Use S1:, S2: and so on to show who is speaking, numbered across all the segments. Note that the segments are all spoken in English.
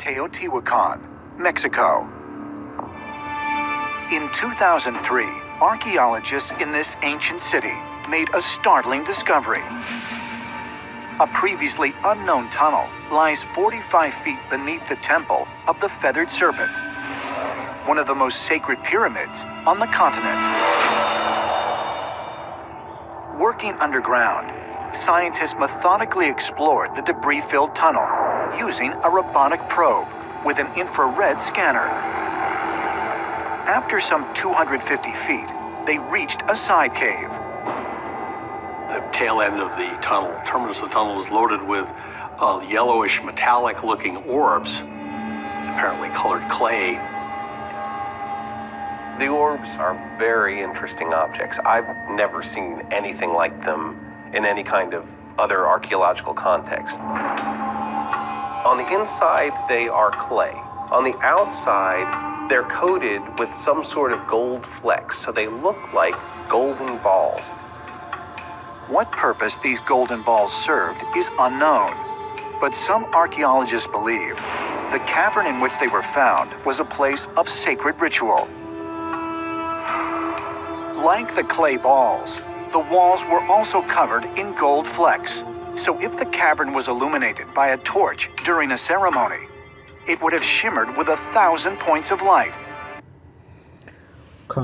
S1: Teotihuacan, Mexico. In 2003, archaeologists in this ancient city made a startling discovery. A previously unknown tunnel lies 45 feet beneath the temple of the Feathered Serpent, one of the most sacred pyramids on the continent. Working underground, scientists methodically explored the debris-filled tunnel using a robotic probe with an infrared scanner. After some 250 feet, they reached a side cave.
S2: The tail end of the tunnel, terminus of the tunnel, is loaded with yellowish metallic-looking orbs, apparently colored clay.
S3: The orbs are very interesting objects. I've never seen anything like them in any kind of other archaeological context. On the inside, they are clay. On the outside, they're coated with some sort of gold flecks, so they look like golden balls.
S1: What purpose these golden balls served is unknown, but some archaeologists believe the cavern in which they were found was a place of sacred ritual. Like the clay balls, the walls were also covered in gold flecks, so if the cavern was illuminated by a torch during a ceremony, it would have shimmered with 1,000 points of light.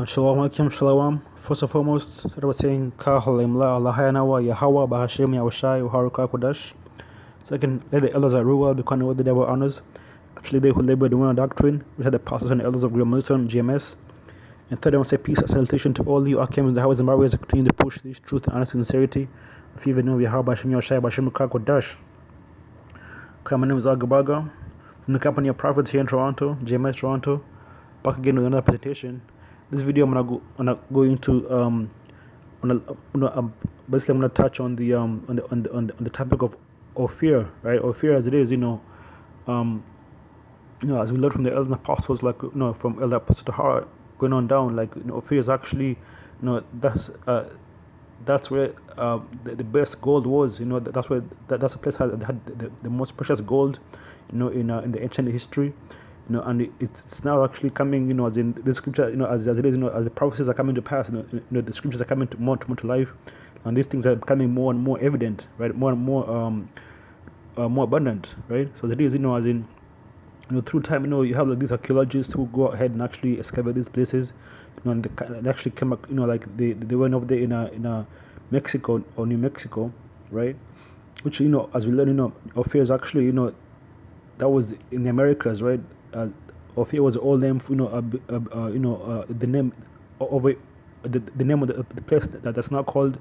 S4: Shalom, Shalom. First and foremost, I was saying Kahalimla, Lahayanawa, Yahweh, Bahashim, Yahushai, Haruka Kodash. Second, let the elders are rule because what the devil honors. Actually, they who labor the one doctrine, which are the pastors and elders of Great Milestone, GMS. And third, I want to say peace and salutation to all you Archemists, the Howays and Barways that continue to push this truth, honesty, and sincerity. If you even know Yahweh, Bahashim, Yahushai, Bahashim, Kodash. My name is Agabaga, from the company of prophets here in Toronto, GMS Toronto. Back again with another presentation. This video I'm gonna go into basically I'm gonna touch on the topic of Ophir, right? Ophir, as it is, as we learned from the elder apostles, like from Elder Apostle Tahara going on down, like Ophir is actually, that's where the best gold was. That's where that's the place that had the most precious gold, in the ancient history. And it's now actually coming, as in the scripture, as it is, as the prophecies are coming to pass, the scriptures are coming more to life, and these things are becoming more and more evident, right? More and more abundant, right? So that is, as in, through time, you have like these archaeologists who go ahead and actually excavate these places, and they actually come back, like they went over there in Mexico or New Mexico, right? Which as we learn, Ophir is actually, that was in the Americas, right? Ophir was all name, the name of the name of the place that's now called,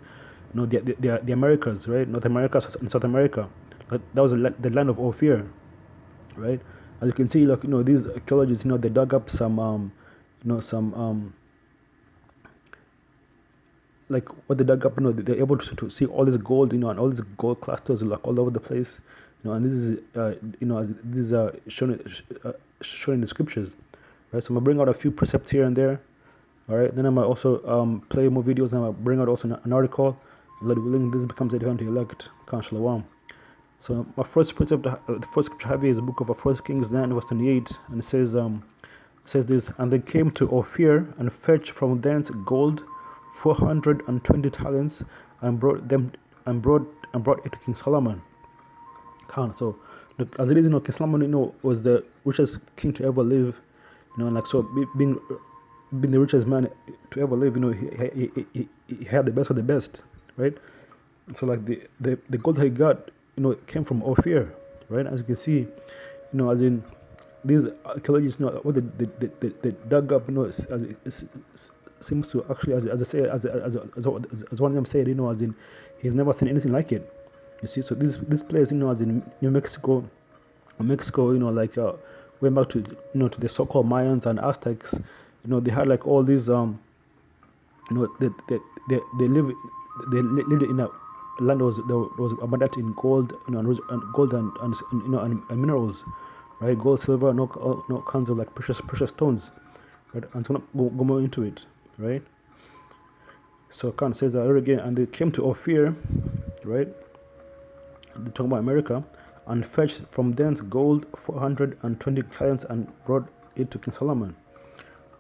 S4: the Americas, right? North America and South America. That was the land of Ophir, right? As you can see, like these archaeologists, they dug up some, like what they dug up, they're able to see all this gold, and all these gold clusters like all over the place. And this is, these are shown in the scriptures, right? So I'm gonna bring out a few precepts here and there, all right. Then I'm gonna also play more videos, and I'm gonna bring out also an article. Lord willing, this becomes the event to elect. Shalom. So my first precept, the first scripture I have here is the book of 1 Kings 9, verse 28, and it says this: and they came to Ophir and fetched from thence gold 420 talents, and brought it to King Solomon. So, look, as it is, King Solomon, was the richest king to ever live, like so, being the richest man to ever live, he had the best of the best, right? So, like the gold that he got, came from Ophir, right? As you can see, as in these archaeologists, what they dug up, seems to actually, as I say, as one of them said, as in he's never seen anything like it. You see, so this place, as in New Mexico, like went back to to the so-called Mayans and Aztecs. They had like all these they lived in a land that was abundant in gold, and gold and minerals, right? Gold, silver, and all kinds of like precious stones, right? And so go more into it, right? So Khan says that again, and they came to Ophir, right? They're talking about America, and fetched from thence gold 420 talents and brought it to King Solomon.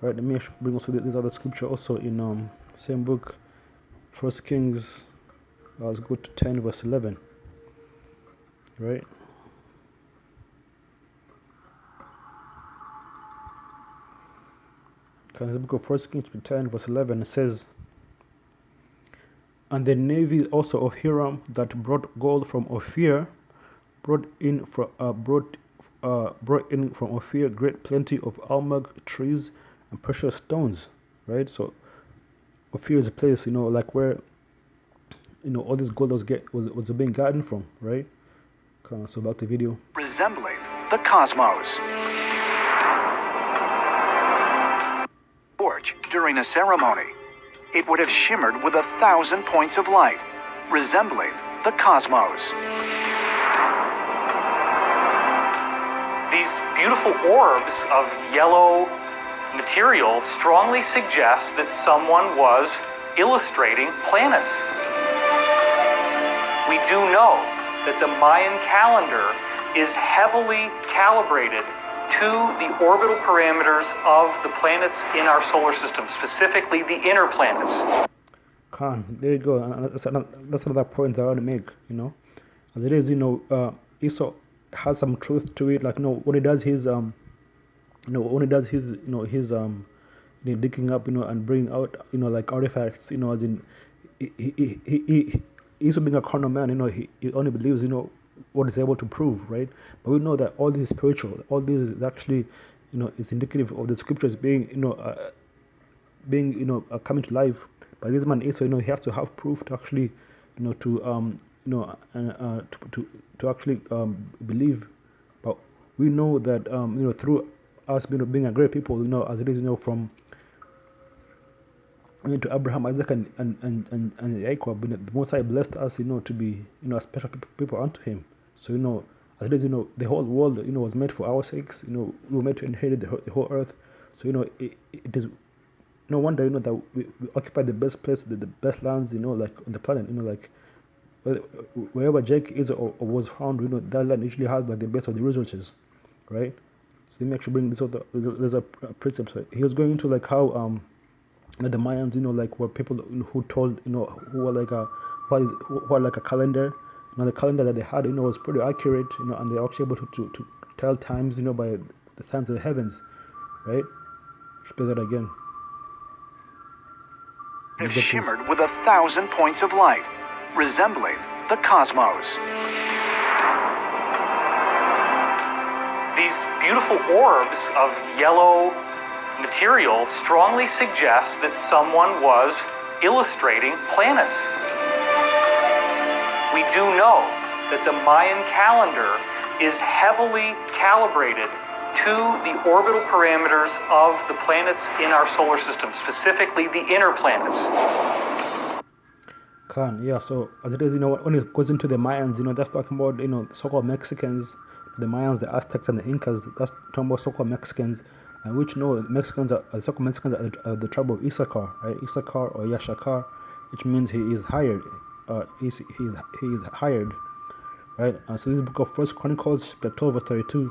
S4: Right, let me bring also this other scripture also in same book, First Kings. Let's go to 10 verse 11. Right. In the book of First Kings 10 verse 11, it says, and the navy also of Hiram that brought gold from Ophir brought in from Ophir great plenty of almug trees and precious stones. Right. So Ophir is a place, like where all this gold was being gotten from. Right. So back to the video.
S1: Resembling the cosmos. During a ceremony, it would have shimmered with 1,000 points of light, resembling the cosmos.
S5: These beautiful orbs of yellow material strongly suggest that someone was illustrating planets. We do know that the Mayan calendar is heavily calibrated to the orbital parameters of the planets in our solar system, specifically the inner planets.
S4: Khan, there you go. That's another point I want to make. As it is, Esau has some truth to it. Like, when he does his digging up, and bringing out, like artifacts, as in, he Esau being a carnal man, he only believes, what is able to prove, right? But we know that all this is spiritual. All this is actually, is indicative of the scriptures being, coming to life. But this man Esau, he has to have proof to actually, to actually believe. But we know that, through us, being a great people, as it is, from to Abraham, Isaac, and Jacob, the Most High blessed us, to be, a special people unto Him. So, as it is, the whole world, was made for our sakes. We were made to inherit the whole earth. So, it is no wonder, that we occupy the best place, the best lands, like on the planet. Like wherever Jake is or was found, that land usually has like the best of the resources, right? So let me actually bring this out. There's a precept. So he was going into like how the Mayans, like were people who told, who were like a calendar. The calendar that they had, was pretty accurate, and they're actually able to tell times, by the signs of the heavens, right? Let's play that again.
S1: It shimmered with 1,000 points of light, resembling the cosmos.
S5: These beautiful orbs of yellow material strongly suggest that someone was illustrating planets. We do know that the Mayan calendar is heavily calibrated to the orbital parameters of the planets in our solar system, specifically the inner planets.
S4: Yeah, so as it is, when it goes into the Mayans, that's talking about, so-called Mexicans, the Mayans, the Aztecs, and the Incas. That's talking about so-called Mexicans, and which Mexicans are so-called Mexicans are the tribe of Issachar, right? Issachar or Yashakar, which means he is hired. He is hired, right? So this book of First Chronicles, chapter 12, verse 32,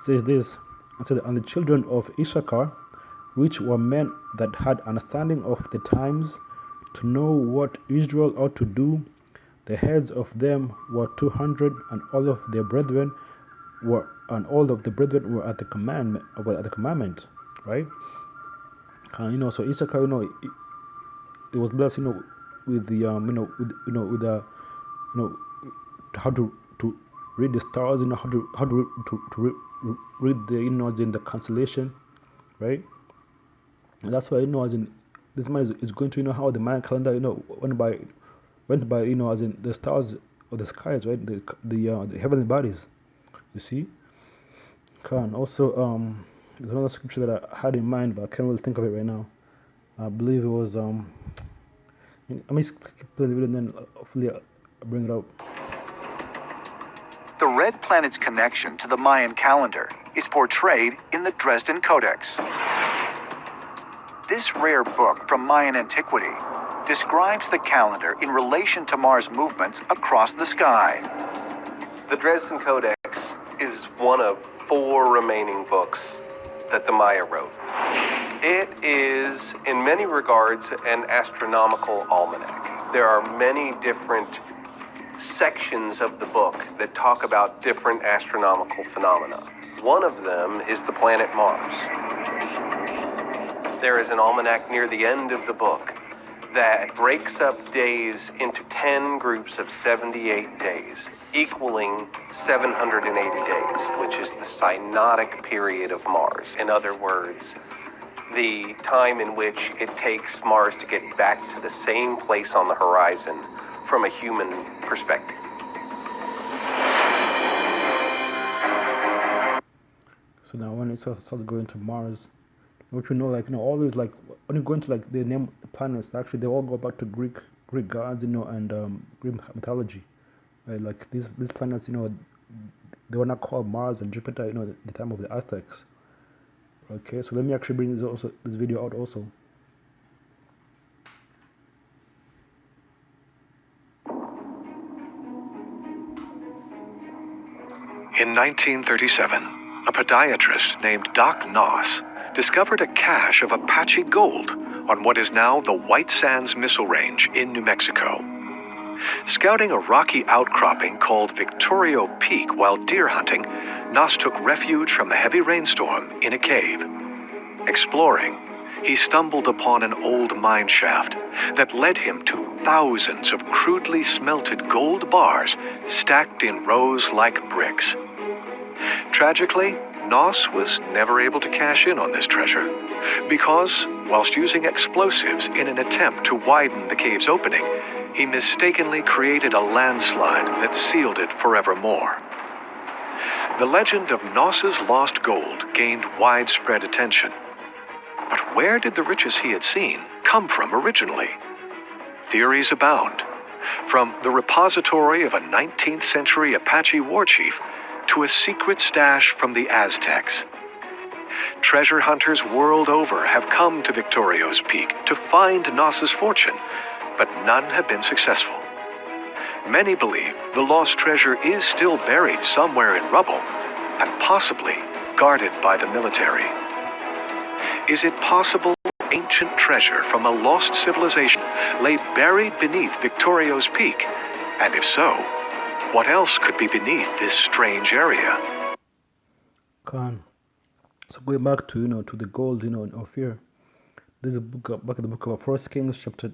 S4: says this. It says, and the children of Issachar, which were men that had understanding of the times, to know what Israel ought to do, the heads of them were 200, and all of the brethren were at the commandment, right? So Issachar, it was blessed, with the how to read the stars, how to read the as in the constellation, right? And that's why as in this man is going to how the Mayan calendar went by as in the stars or the skies, right? The heavenly bodies, you see. And also there's another scripture that I had in mind, but I can't really think of it right now. I believe it was let me play the video and then hopefully I'll bring it up.
S1: The red planet's connection to the Mayan calendar is portrayed in the Dresden Codex. This rare book from Mayan antiquity describes the calendar in relation to Mars' movements across the sky.
S3: The Dresden Codex is one of 4 remaining books that the Maya wrote. It is, in many regards, an astronomical almanac. There are many different sections of the book that talk about different astronomical phenomena. One of them is the planet Mars. There is an almanac near the end of the book that breaks up days into 10 groups of 78 days, equaling 780 days, which is the synodic period of Mars. In other words, the time in which it takes Mars to get back to the same place on the horizon from a human perspective.
S4: So now when it starts going to Mars, what you know, like, you know, all these, like, when you go into, like, the name of the planets, actually they all go back to Greek gods, you know, and Greek mythology, right? Like these planets, you know, they were not called Mars and Jupiter, you know, at the time of the Aztecs. Okay, so let me actually bring this video out also.
S6: In 1937, a podiatrist named Doc Noss discovered a cache of Apache gold on what is now the White Sands Missile Range in New Mexico. Scouting a rocky outcropping called Victorio Peak while deer hunting, Noss took refuge from the heavy rainstorm in a cave. Exploring, he stumbled upon an old mine shaft that led him to thousands of crudely smelted gold bars stacked in rows like bricks. Tragically, Noss was never able to cash in on this treasure because, whilst using explosives in an attempt to widen the cave's opening, he mistakenly created a landslide that sealed it forevermore. The legend of Noss's lost gold gained widespread attention. But where did the riches he had seen come from originally? Theories abound, from the repository of a 19th century Apache war chief to a secret stash from the Aztecs. Treasure hunters world over have come to Victorio's Peak to find Noss's fortune, but none have been successful. Many believe the lost treasure is still buried somewhere in rubble and possibly guarded by the military. Is it possible ancient treasure from a lost civilization lay buried beneath Victorio's Peak? And if so, what else could be beneath this strange area?
S4: So going back to, you know, to the gold, you know, in Ophir, there's a book back in the book of 1 Kings chapter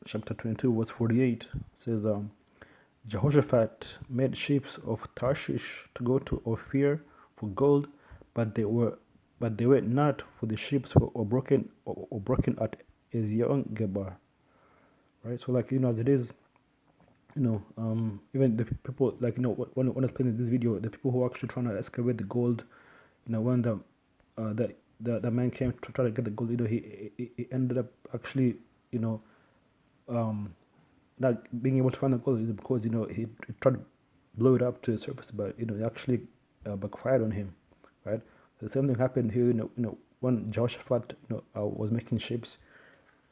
S4: 22 verse 48 says, Jehoshaphat made ships of Tarshish to go to Ophir for gold, but they were not, for the ships were broken at Ezion-Geber. Right? So, like, you know, as it is, you know, even the people, like, you know, when I was playing this video, the people who are actually trying to excavate the gold, you know, when the man came to try to get the gold, you know, he ended up actually, you know, not being able to find the gold because, you know, he tried to blow it up to the surface, but, you know, it actually backfired on him, right? The same thing happened here, you know, when Jehoshaphat, you know, was making ships,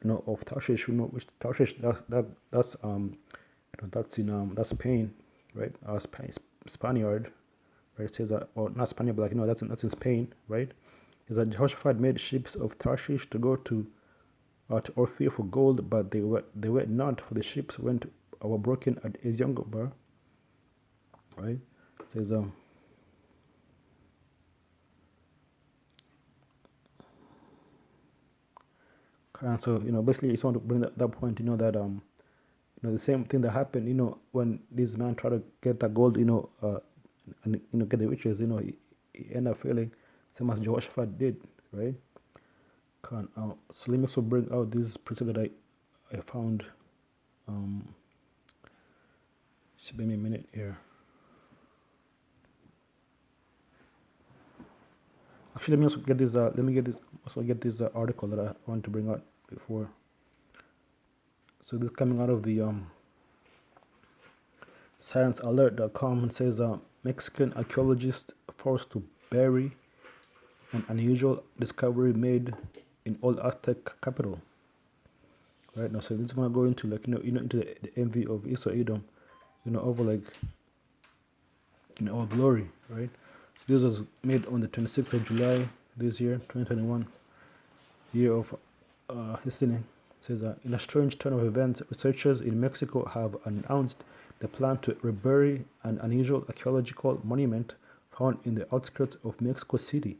S4: you know, of Tarshish, you know, which Tarshish, that's you know, that's in that's Spain, right? Spaniard, right? It says that, or not Spaniard, but, like, you know, that's in Spain, right? Is that Jehoshaphat made ships of Tarshish to go to Ophir for gold, but they were not, for the ships were broken at Ezion-Geber, right? It says and so, you know, basically, I just want to bring that point, you know, that you know, the same thing that happened, you know, when this man tried to get that gold, you know, and, you know, get the riches, you know, he ended up failing, same as Jehoshaphat did, right? So let me also bring out this precept that I found. Just give me a minute here. Actually, let me also get this. Get this article that I want to bring out before. So this is coming out of the ScienceAlert.com, and says Mexican archaeologist forced to bury an unusual discovery made in old Aztec capital. Right now, so this is gonna go into, like, you know, into the envy of Esau Edom, you know, over, like, in all glory, right? This was made on the 26th of July this year, 2021, year of history. It says in a strange turn of events, researchers in Mexico have announced the plan to rebury an unusual archaeological monument found in the outskirts of Mexico City,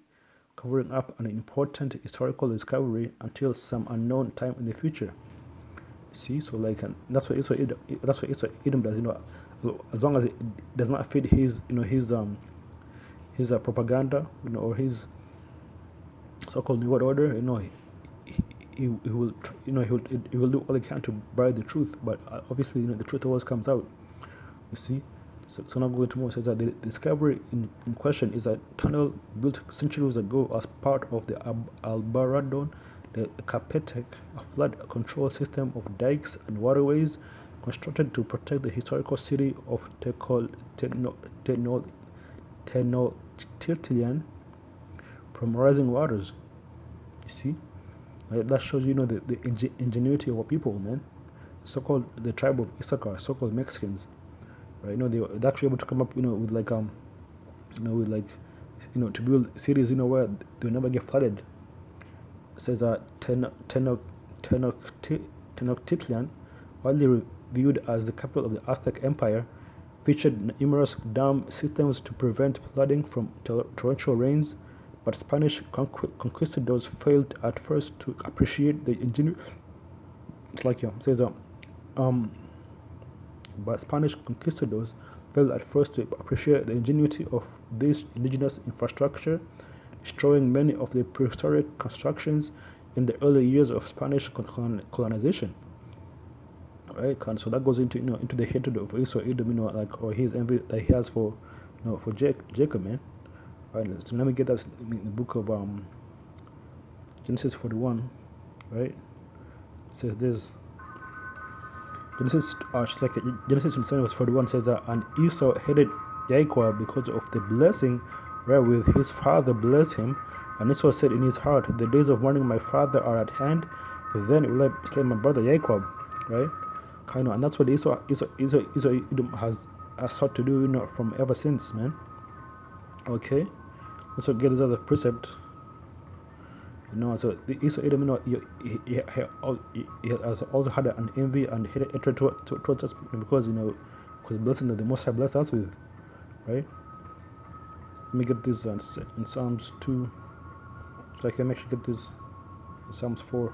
S4: covering up an important historical discovery until some unknown time in the future. See, so like, and that's what Esau Edom does, as long as it does not fit his, his propaganda, or his so-called New World Order, he will, he will do all he can to bury the truth, but obviously, the truth always comes out. You see, so now going to more says that the discovery in question is a tunnel built centuries ago as part of the Albaradon, the Capetec, a flood control system of dikes and waterways constructed to protect the historical city of Tenochtitlan from rising waters. You see, that shows the ingenuity of our people, man. So-called the tribe of Issachar, so-called Mexicans, right? They're actually able to come up, with like to build cities, where they'll never get flooded. It says Tenochtitlan, widely viewed as the capital of the Aztec Empire, featured numerous dam systems to prevent flooding from torrential rains, but Spanish conquistadors failed at first to appreciate the ingenuity. It's like, it says but Spanish conquistadors failed at first to appreciate the ingenuity of this indigenous infrastructure, destroying many of the prehistoric constructions in the early years of Spanish colonization. Right, so that goes into into the hatred of Esau Edom, or his envy that he has for for Jacob, man. Right, so let me get that in the book of Genesis 41, right? It says this. Genesis 27 verse 41 says that, and Esau hated Jacob because of the blessing wherewith his father blessed him. And Esau said in his heart, the days of mourning my father are at hand, then will I slay my brother Jacob, right? And that's what Esau has sought to do, from ever since, man. Okay, let's get this other precept. So the Esau Edom, he has also had an envy and hatred towards us, because because blessing that the Most High blessed us with, right? Let me get this in Psalms 2. So I can actually get this in Psalms 4.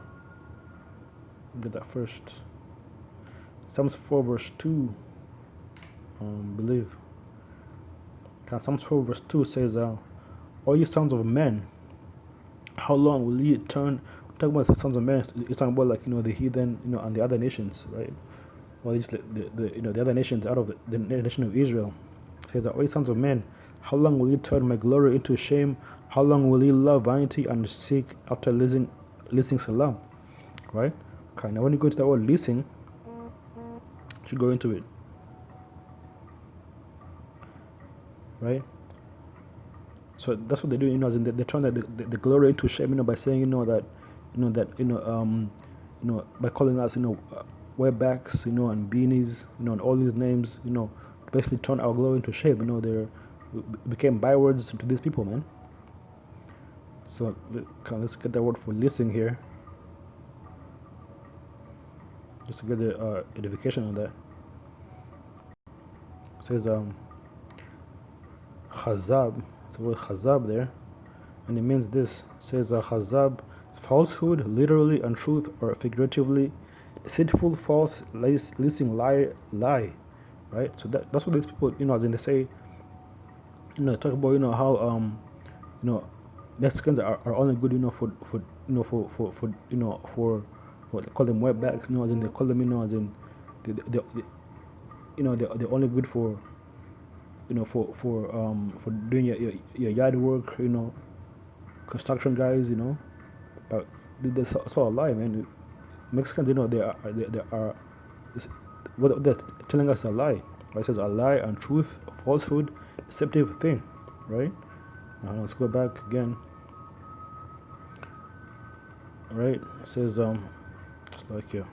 S4: Get that first. Psalms 4 verse 2, believe. Psalms 4 verse 2 says, all you sons of men, how long will ye turn? Talking about the sons of men, it's talking about the heathen, and the other nations, right? Or at least the other nations out of the nation of Israel. It says that, all you sons of men, how long will ye turn my glory into shame? How long will ye love vanity and seek after leasing salam? Right? Okay, now when you go to the word leasing, you should go into it. Right? So that's what they do, as in they turn the glory into shame, by saying, by calling us, wearbacks, and beanies, and all these names, basically turn our glory into shame. They became bywords to these people, man. So let's get that word for listening here, just to get the edification on that. It says Chazab. The word Chazab there, and it means this. It says Chazab, falsehood, literally untruth, or figuratively deceitful, false, leasing, lie, right? So that's what these people, as in they say, talk about, how Mexicans are only good, for what they call them wetbacks, as in they call them, as in they're only good for for doing your yard work, construction guys, but that's all a lie, man. Mexicans, they are what they're telling us a lie. Right? It says a lie, untruth, falsehood, deceptive thing, right? Now let's go back again. All right, it says it's like here.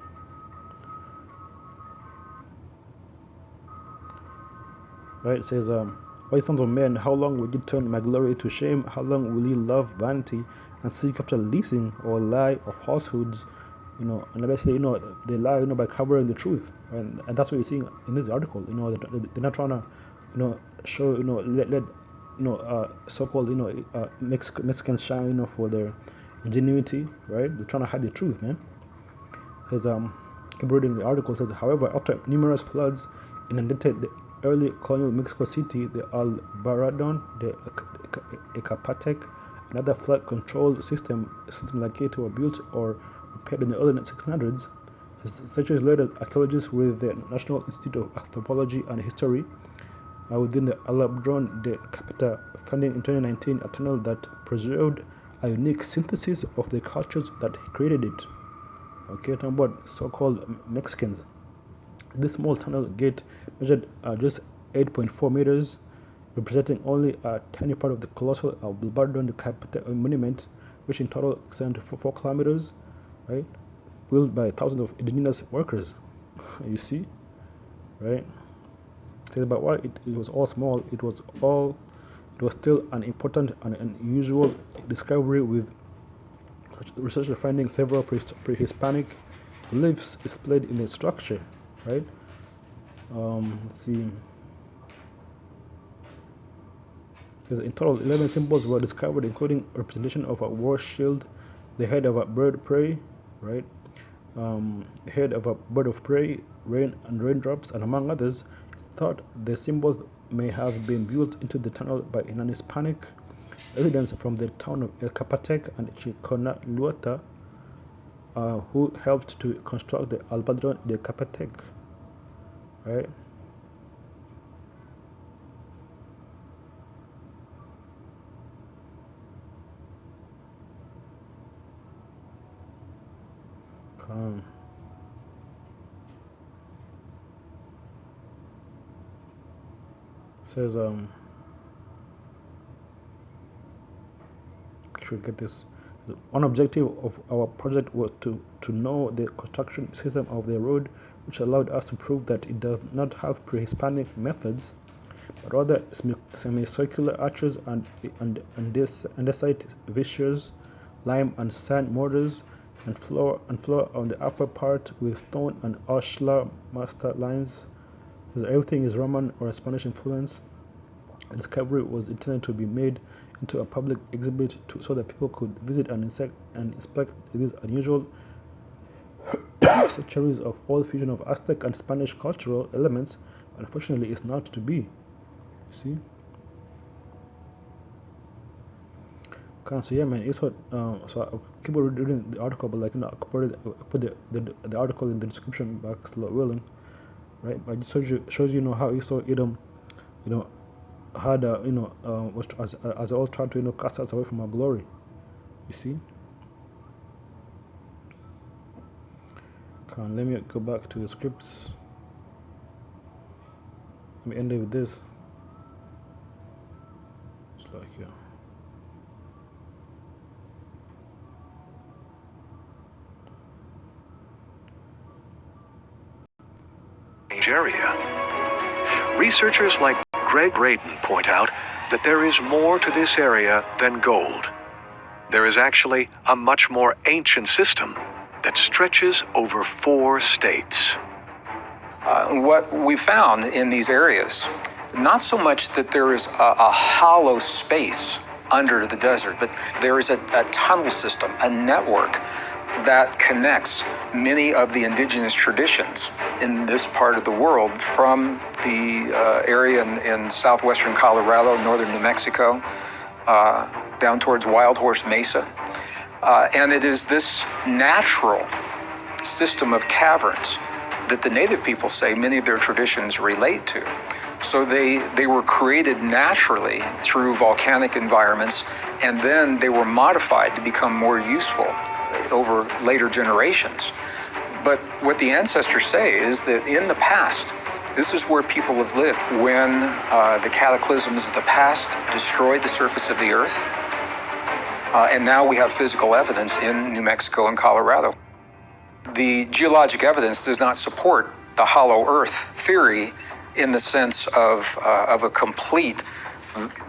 S4: Right, it says Why sons of men, how long will you turn my glory to shame? How long will you love vanity and seek after leasing or lie or falsehoods? And basically, they lie, by covering the truth, and that's what you're seeing in this article. They're not trying to, show, let so-called, Mexicans shine, for their ingenuity, right? They're trying to hide the truth, man. Because keep reading the article. Says, however, after numerous floods inundated the early colonial Mexico City, the Albaradon, the Ecatepec, and other flood control systems like it were built or repaired in the early 1600s. Centuries later, archaeologists with the National Institute of Anthropology and History within the Albaradon de Capita finding in 2019 a tunnel that preserved a unique synthesis of the cultures that created it. Okay, talking about so-called Mexicans. This small tunnel gate measured just 8.4 meters, representing only a tiny part of the colossal Albaradon de Capita monument, which in total extends to 4 kilometers, right? Built by thousands of indigenous workers. You see, right? Tell about why it was all small. It was still an important and unusual discovery, with researchers finding several pre-Hispanic beliefs displayed in the structure, right? Let's see. Because in total, 11 symbols were discovered, including representation of a war shield, the head of a bird of prey, right? The head of a bird of prey, rain and raindrops, and among others. Thought the symbols may have been built into the tunnel by non-Hispanic residents from the town of Ecatepec and Chiconaluata, who helped to construct the Albaradon de Capatec, right? Says should get this. One objective of our project was to know the construction system of the road, which allowed us to prove that it does not have pre-Hispanic methods, but rather semicircular arches and andesite fissures, lime and sand mortars, and floor on the upper part with stone and ashlar master lines. As everything is Roman or Spanish influence, the discovery was intended to be made into a public exhibit so that people could visit and inspect these unusual sanctuaries of old fusion of Aztec and Spanish cultural elements. Unfortunately, it's not to be. See? So yeah, man, it's what. So I'll keep reading the article, but I put the article in the description box, willing, right? I just shows you how Esau Edom, had was as all tried to cast us away from our glory. You see. Let me go back to the scripts. Let me end it with this. It's like yeah.
S6: Area. Researchers like Greg Braden point out that there is more to this area than gold. There is actually a much more ancient system that stretches over 4 states.
S7: What we found in these areas, not so much that there is a hollow space under the desert, but there is a tunnel system, a network that connects many of the indigenous traditions in this part of the world from the area in southwestern Colorado, northern New Mexico, down towards Wild Horse Mesa. And it is this natural system of caverns that the native people say many of their traditions relate to. So they were created naturally through volcanic environments, and then they were modified to become more useful over later generations. But what the ancestors say is that in the past, this is where people have lived when the cataclysms of the past destroyed the surface of the earth. And now we have physical evidence in New Mexico and Colorado. The geologic evidence does not support the hollow earth theory in the sense of a complete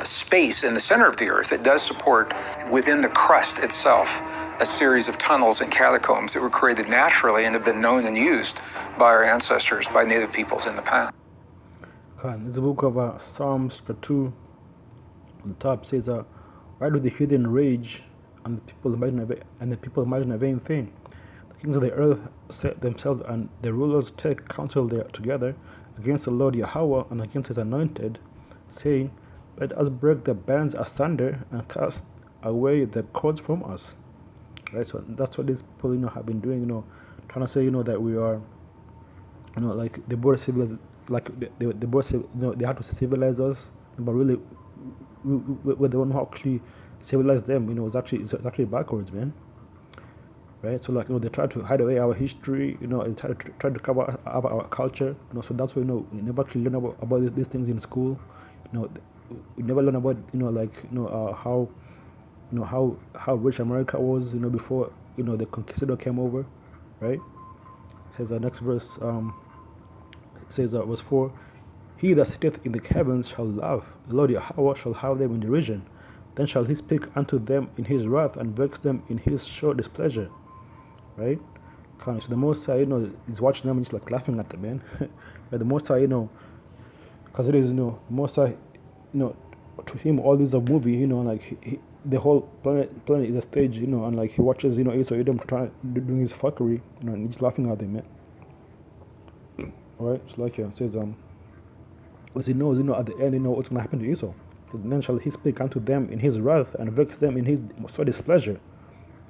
S7: space in the center of the Earth. It does support within the crust itself a series of tunnels and catacombs that were created naturally and have been known and used by our ancestors, by native peoples in the past.
S4: It's the book of Psalms chapter 2. On the top says, "Why do the heathen rage, and the people imagine a vain thing? The kings of the earth set themselves, and the rulers take counsel there together against the Lord Yahweh and against His anointed, saying, Let us break the bands asunder and cast away the cords from us." Right. So that's what these people, have been doing. Trying to say, that we are, like the border civilized, like the border, they have to civilize us, but really, we're the one who actually civilized them. It's actually backwards, man. Right. So like, they try to hide away our history. They try to cover up our culture. So that's why we never actually learn about these things in school. We never learn about how rich America was, before the conquistador came over, right? It says the next verse, says verse 4, "He that sitteth in the heavens shall laugh, the Lord Yahweh shall have them in derision. Then shall He speak unto them in His wrath and vex them in His sure displeasure." Right? So the Most High, is watching them and just like laughing at them, man. But the Most High, because it is, Most High, to Him all this is a movie, like the whole planet is a stage, and like He watches, Esau Edom doing his fuckery, and he's laughing at them, man. Alright, so like it says, because He knows, at the end, what's gonna happen to Esau. Then shall He speak unto them in His wrath and vex them in His sore displeasure.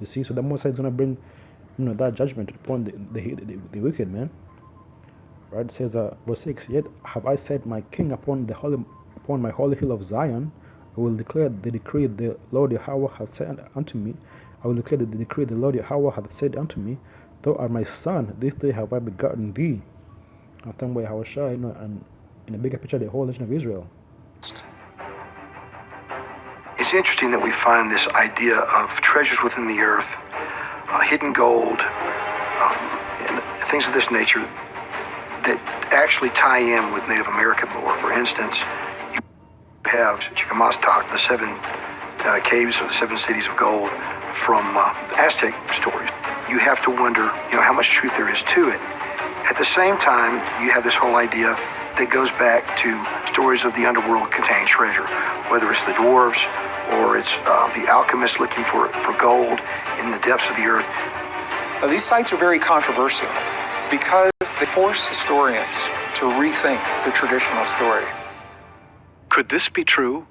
S4: You see, so the Most High is gonna bring, that judgment upon the wicked, man. Right? It says, verse 6, "Yet have I set my king upon my holy hill of Zion. I will declare the decree the Lord Yahweh hath said unto me. I will declare the decree the Lord Yahweh hath said unto me. Thou art my son, this day have I begotten thee." I'm talking about Yahushua, and in a bigger picture, the whole nation of Israel.
S8: It's interesting that we find this idea of treasures within the earth, hidden gold, and things of this nature that actually tie in with Native American lore. For instance, you have Chicamastok, the 7 caves or the 7 cities of gold from Aztec stories. You have to wonder, how much truth there is to it. At the same time, you have this whole idea that goes back to stories of the underworld containing treasure, whether it's the dwarves or it's the alchemists looking for gold in the depths of the earth.
S7: Now, these sites are very controversial because they force historians to rethink the traditional story.
S6: Could this be true?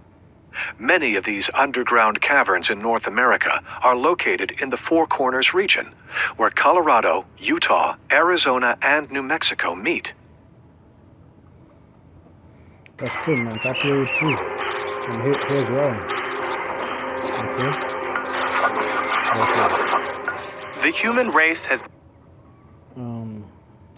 S6: Many of these underground caverns in North America are located in the Four Corners region, where Colorado, Utah, Arizona, and New Mexico meet.
S4: That's true, man. It's absolutely true. And here's why. Okay.
S9: The human race has